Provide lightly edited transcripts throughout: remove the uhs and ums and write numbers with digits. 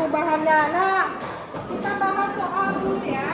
bahannya. Nah, kita bahas soal dulu ya.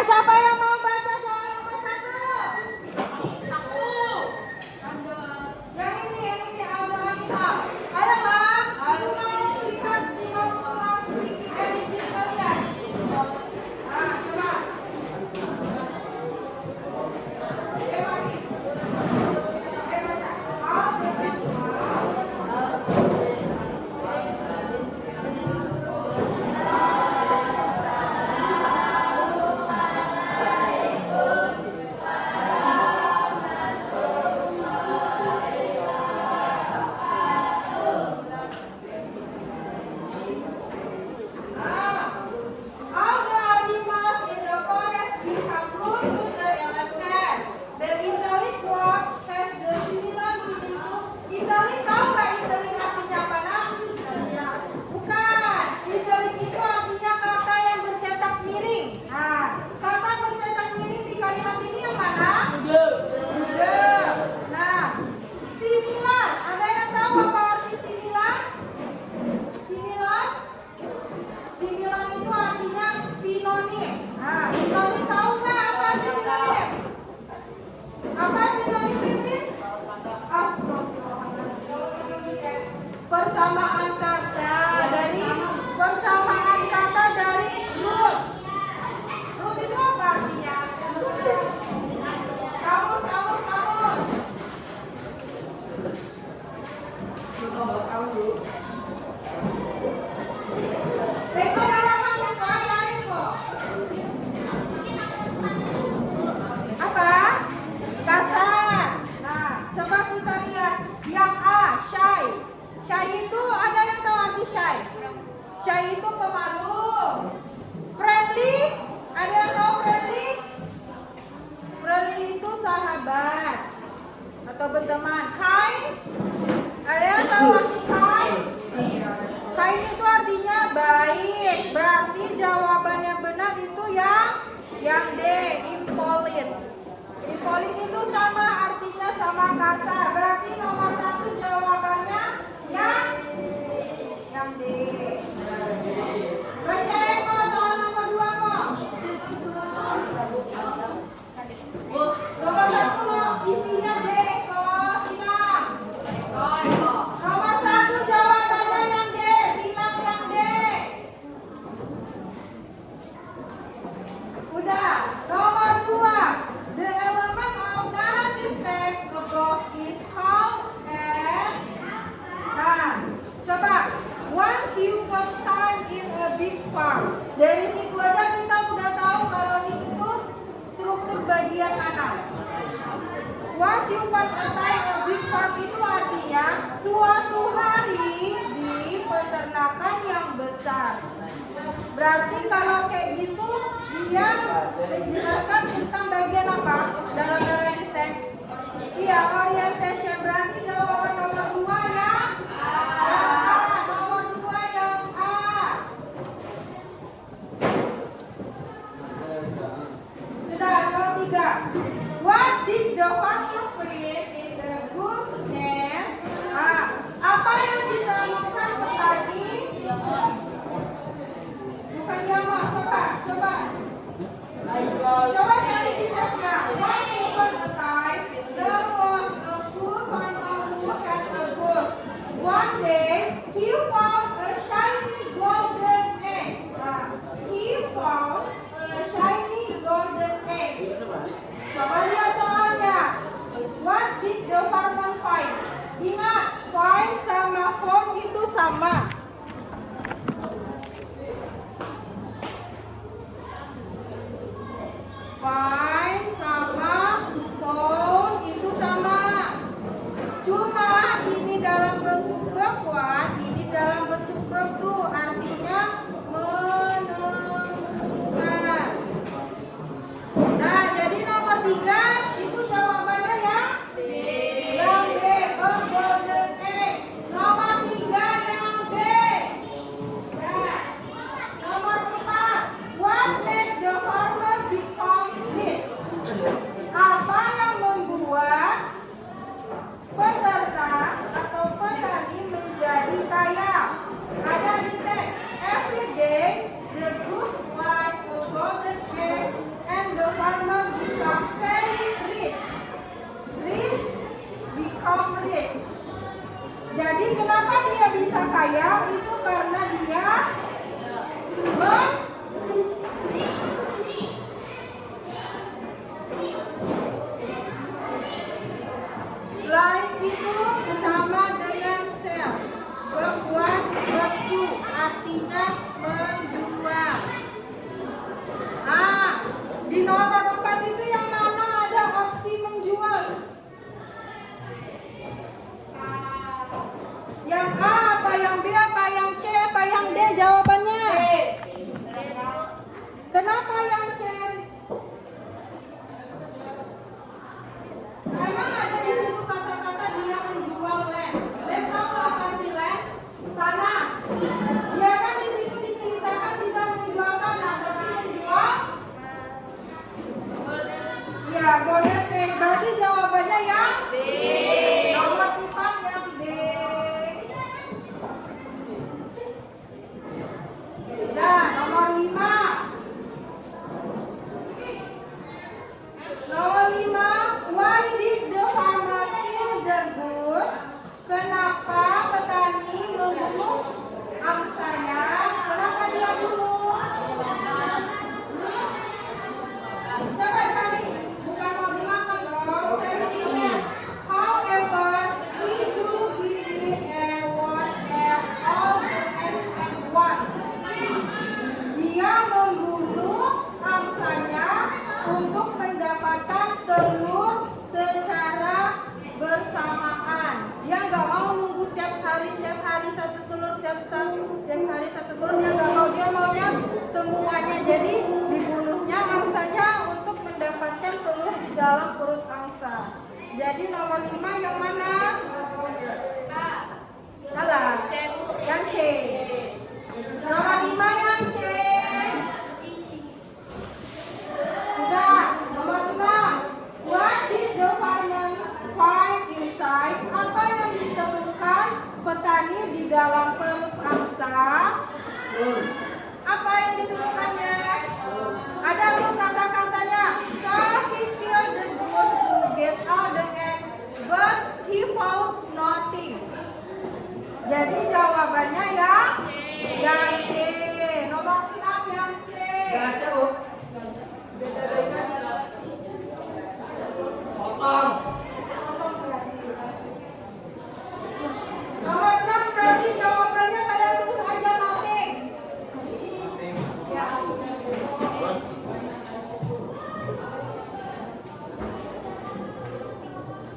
Siapa yang mau baca soal nomor 1? Aku. Yang ini Alda Anita. Ayo Bang, aku mau lihat di nomor speaking editing kalian. Ah, coba. Mari. Shy itu pemalu. Friendly, ada yang tahu friendly? Friendly itu sahabat atau berteman. Kind, ada yang tahu arti kind? Kind itu artinya baik. Berarti jawaban yang benar itu yang D, impolite. Impolite itu sama artinya sama kasar. Berarti nomor 1 jawabannya yang D. Baca Eko soal nomor 2 kok. Nomor 1 loh, isinya D Eko, silang. Nomor 1 jawabannya yang D, silang yang D. Udah. Nomor 2, the element of negative text above is called as. Nah, coba. Once you put time in a big farm. Dari situ aja kita udah tahu kalau itu tuh struktur bagian mana. Once you put time in a big farm itu artinya suatu hari di peternakan yang besar. Berarti kalau kayak gitu dia menjelaskan tentang bagian apa dalam teks? Iya, orientation. Berarti jawaban nomor 2 ya. Nomor 2 yang A. Sudah, nomor 3. What did the farmer find in the goose nest? Apa yang ditemukan petani? Bukan diamond, coba cari di tesnya. Once upon a time, there was a poor farmer who had a goose. One day, he found a shiny golden egg. He found a shiny golden egg. Coba lihat soalnya. What did the farmer find? Ingat, find sama found itu sama. Find sama found itu sama. Cuma ini dalam bentuk verb 1, ini dalam bentuk verb 2, artinya menemukan. Nah, jadi nomor 3 itu jawabannya ya? B. Yang B, a golden egg. Nomor 3 yang B. Nah, nomor 4, what made the farmer become rich? Apa yang membuat peternak atau petani menjadi kaya? Ada di teks. Every day the goose laid a golden egg and the farmer become very rich. Rich become rich. Jadi kenapa dia bisa kaya? Itu karena dia lain itu sama dengan sell. Verb 1, verb 2 artinya menjual. Di nomor 4 itu yang mana ada opsi menjual? Yang A apa, yang B apa, yang C apa, yang D jawabannya? Kenapa yang C? Emang ada di situ kata-kata dia menjual land. Land tahu apa arti land? Tanah. Ya kan di situ diceritakan tidak menjual tanah, tapi menjual. Ya, golden egg. Berarti jawabannya yang B. Nomor 4 yang B. Nah, nomor 5. Nomor 5, why did the farmer kill the goose? Kenapa petani membunuh angsanya? Kenapa dia bunuh? Coba cari, bukan mau dimakan dong, cari di net. However, he grew giddy and what ate all the eggs at once. Dia membunuh angsanya untuk mendapatkan telur secara bersamaan. Dia nggak mau nunggu tiap hari satu telur, tiap hari satu telur. Dia nggak mau, dia maunya semuanya. Jadi dibunuhnya angsanya untuk mendapatkan telur di dalam perut angsa. Jadi nomor 5 yang mana? Salah. Yang C. Nomor 5 yang C. Sudah. Nomor 5. What did the farmer find inside? Apa yang ditemukan petani di dalam perut angsa? Apa yang ditemukannya? Ada tuh kata-katanya. So he killed the goose to get all the eggs, but he found nothing. Jadi jawabannya ya yang C. Nomor 6 yang C. Nomor 6 berarti jawabannya kalian tulis aja nothing. Ya.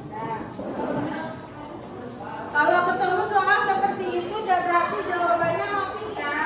Nah. Kalau ketemu soal seperti itu, udah berarti jawabannya nothing ya.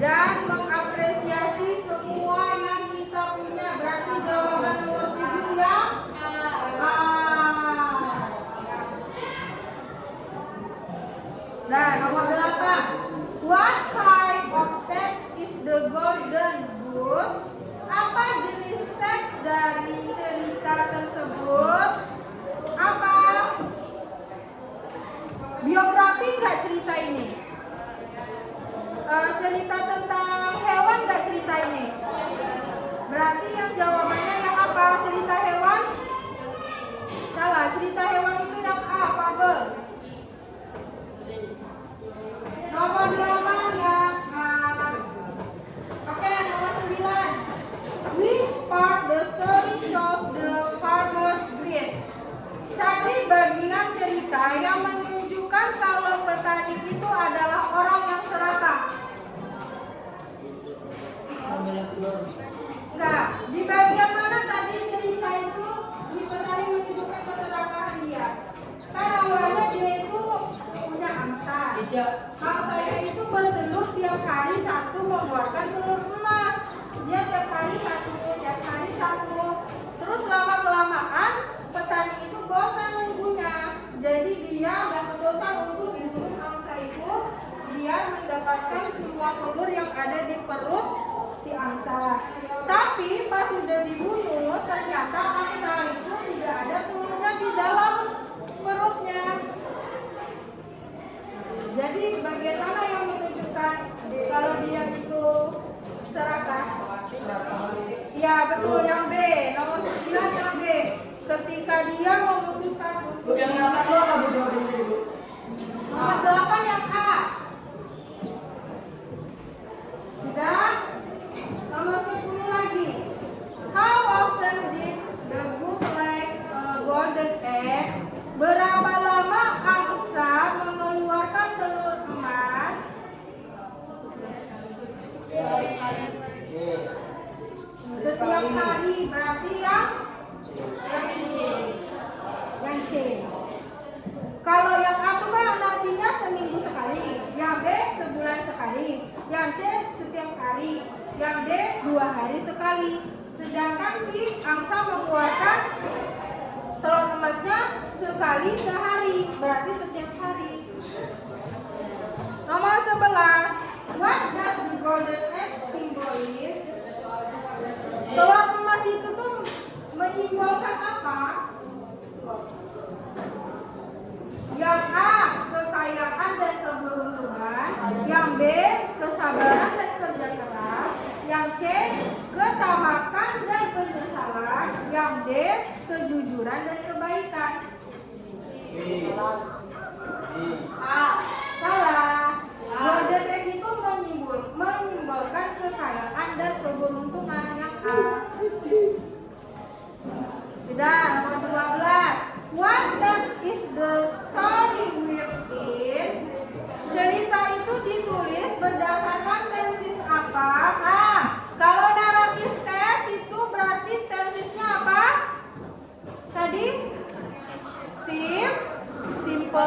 dan mengapresiasi semua yang kita punya. Berarti jawaban nomor 7 yang A. Nah, nomor 8. What kind of text is the golden goose? Apa jenis teks dari cerita tersebut? Apa? Biografi nggak cerita ini? Cerita tentang hewan nggak cerita ini? Berarti yang jawabannya yang apa? Cerita hewan? Salah, cerita hewan itu yang A, fabel. Nomor 8 yang A. Oke, nomor 9. Which part the story shows the farmer's greed? Cari bagian cerita yang menunjukkan kalau petani itu adalah orang yang serakah. Enggak, di bagian mana tadi cerita itu si petani menunjukkan keserakahan dia? Kan awalnya dia itu punya angsa. Angsanya itu bertelur tiap hari satu, mengeluarkan telur emas. Dia tiap hari satu. Terus lama-kelamaan petani itu bosan nunggunya. Jadi dia memutuskan untuk bunuh angsa itu biar mendapatkan semua telur yang ada di perut si angsa. Tapi pas sudah dibunuh ternyata angsa itu tidak ada telurnya di dalam perutnya. Jadi bagian mana yang menunjukkan kalau dia itu serakah? Ya betul, yang B. Nomor 9 yang B. Ketika dia memutuskan untuk yang 8 itu apa Bu jawabannya Bu? Nomor 8 yang A. Sudah? Nomor 10 lagi. How often did the goose lay a golden egg? Berapa lama angsa mengeluarkan telur emas? Setiap hari. Berarti yang C. Kalau yang A itu kan nantinya seminggu sekali, yang B sebulan sekali, yang C setiap hari, yang D 2 hari sekali. Sedangkan si angsa mengeluarkan telur emasnya sekali sehari, berarti setiap hari. Nomor 11. What does the golden egg symbolize? Telur emas itu tuh menyimbolkan apa? Yang A, kekayaan dan keberuntungan. Yang B, kesabaran dan kerja keras. Yang C, ketamakan dan penyesalan. Yang D, kejujuran dan kebaikan. A. Salah. Golden egg itu menyimbolkan kekayaan dan keberuntungan. Yang A. Sudah, nomor 12. What text is the story written? Cerita itu ditulis berdasarkan tenses apa? Ah, kalau naratif teks itu berarti tensesnya apa? Tadi simple,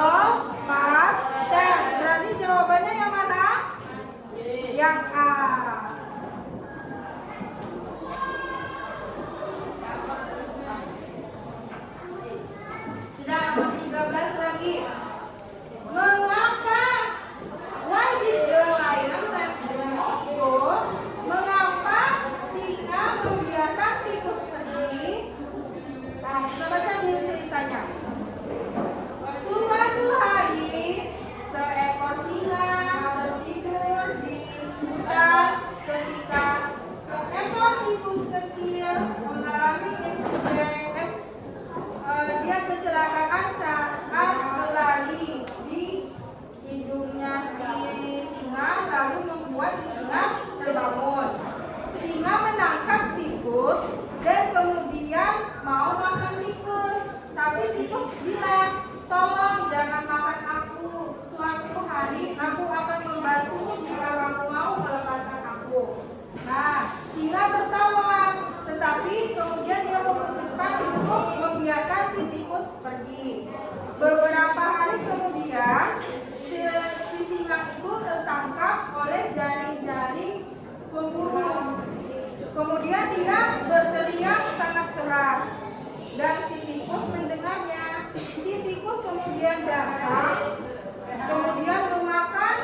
kemudian datang, kemudian memakan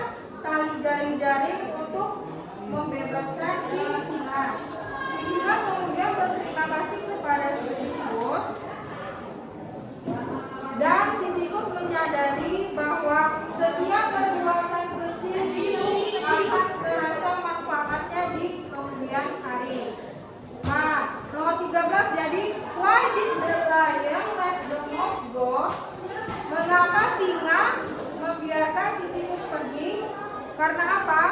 tali jaring-jaring untuk membebaskan si singa. Si singa kemudian berterima kasih kepada si tikus, dan si tikus menyadari bahwa setiap perbuatan kecil itu akan terasa manfaatnya di kemudian hari. Nah, nomor 13, jadi why did the lion let the mouse go? Mengapa singa membiarkan si tikus pergi? Karena apa?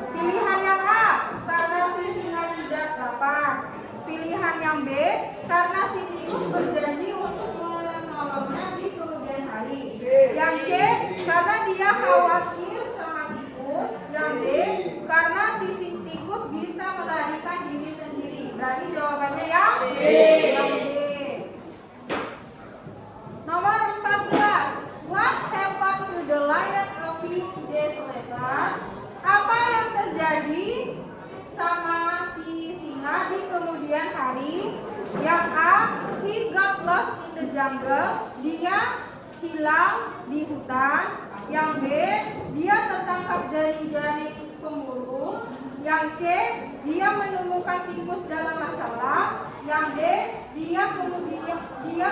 Pilihan yang A, karena si singa tidak lapar. Pilihan yang B, karena si tikus berjanji untuk menolongnya di kemudian hari. Yang C, karena dia khawatir sama tikus. Yang D, karena si tikus bisa melarikan diri sendiri. Berarti jawabannya yang B. Yang B. Nomor 14. What happened to the lion a few days later? Apa yang terjadi sama si singa di kemudian hari? Yang A, he got lost in the jungle. Dia hilang di hutan. Yang B, dia tertangkap jaring-jaring pemburu. Yang C, dia menemukan tikus dalam masalah. Yang D, dia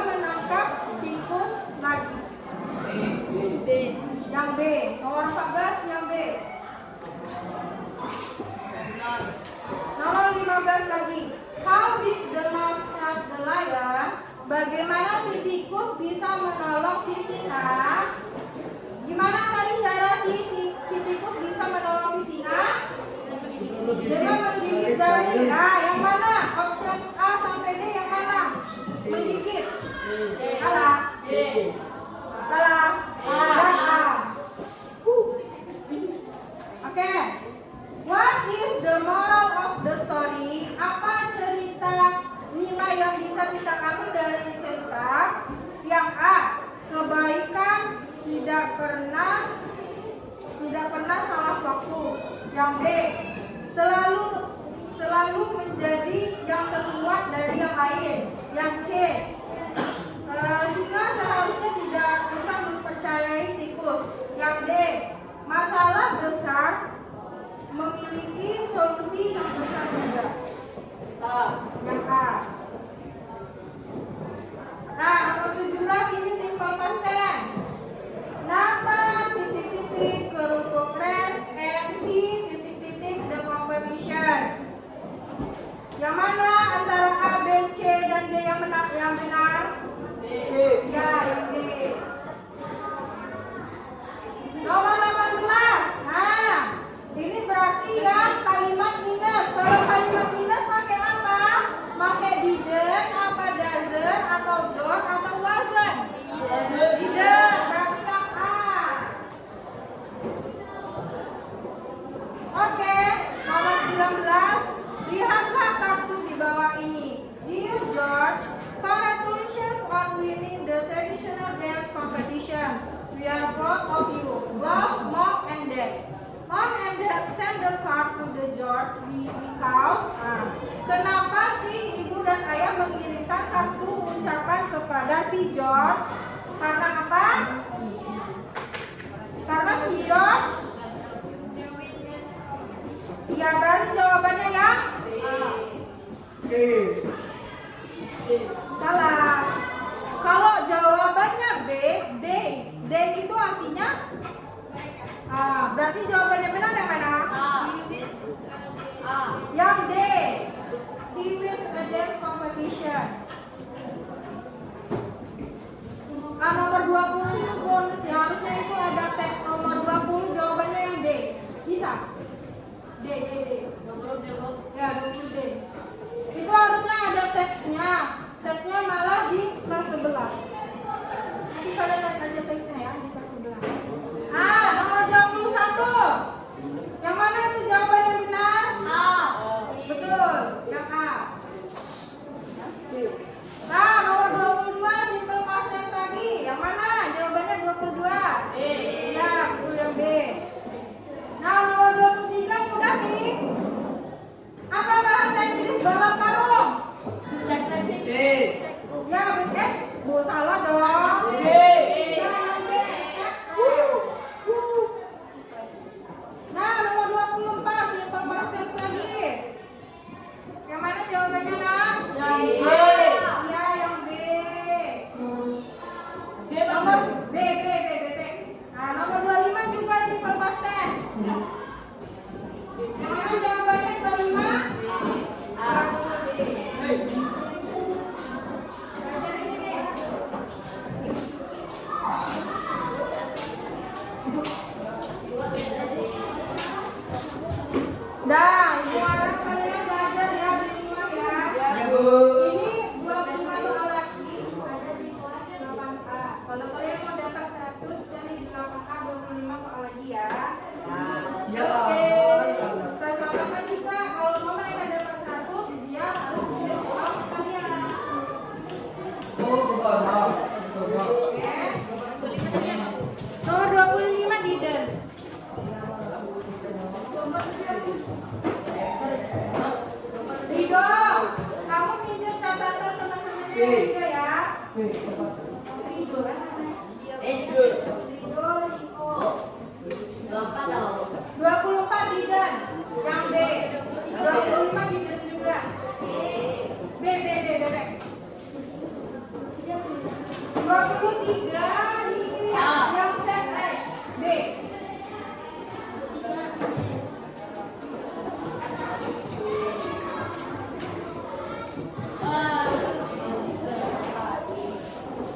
menangkap tikus lagi. Yang B, nomor 14 yang B. Nomor 15 lagi. How did the mouse help the lion? Bagaimana si tikus bisa menolong si singa? Gimana tadi cara si tikus bisa menolong si singa? Dengan menggigit jari. Nah, yang mana? Option A sampai D yang mana? Menggigit. Salah. Salah. Dan A. Oke. What is the moral of the story? Apa cerita nilai yang bisa kita ambil dari cerita? Yang A, kebaikan tidak pernah salah waktu. Yang B, selalu menjadi yang terkuat dari yang lain. Yang C, singa seharusnya tidak bisa mempercayai tikus. Yang D, masalah besar memiliki solusi yang besar juga. Yang A. Nah, nomor 17 ini simple past tense. Nathan ke progress and he the competition. Yang mana antara A, B, C dan D yang benar? Ya, yang B. Nomor 18. Nah, ini berarti yang kalimat minus. Kalau kalimat minus pakai apa? Pakai didn't, apa doesn't, atau don't, atau wasn't? Didn't. Berarti yang A. Oke, nomor 19. Lihatlah kartu di bawah ini. Dear George, congratulations on winning the traditional dance competition. We are proud of you. Love, Mom and Dad. Mom and Dad send the card to the George because kenapa sih ibu dan ayah mengirimkan kartu ucapan kepada si George? Karena apa? Karena si George. Ya, berarti jawabannya yang C. Salah. Kalau jawabannya B, D. D itu artinya berarti jawabannya benar yang mana? Yang D. He wins a dance competition. Nomor 20 B. Nah, nomor 25 juga simple past tense. Yang mana jawabannya 25? Belajar ini nih. Dah, sekarang kalian belajar ya di rumah ya. Ya, Bu. Ini 25 soal lagi ada di kelas 8A. Kalau kalian mau dapat 100 cari di 8A 25 soal lagi ya. Ya. Oke. Kelas 8A juga kalau mau mereka dapat 100 dia harus menjawab soal kalian. Oh, betul. Oke. Nomor 25 Diden. Rido, kamu pinjam catatan teman-temannya Rido ya. Rido kan namanya? Rido, Riko. 24 Diden, yang B. 25 Diden juga. B. 23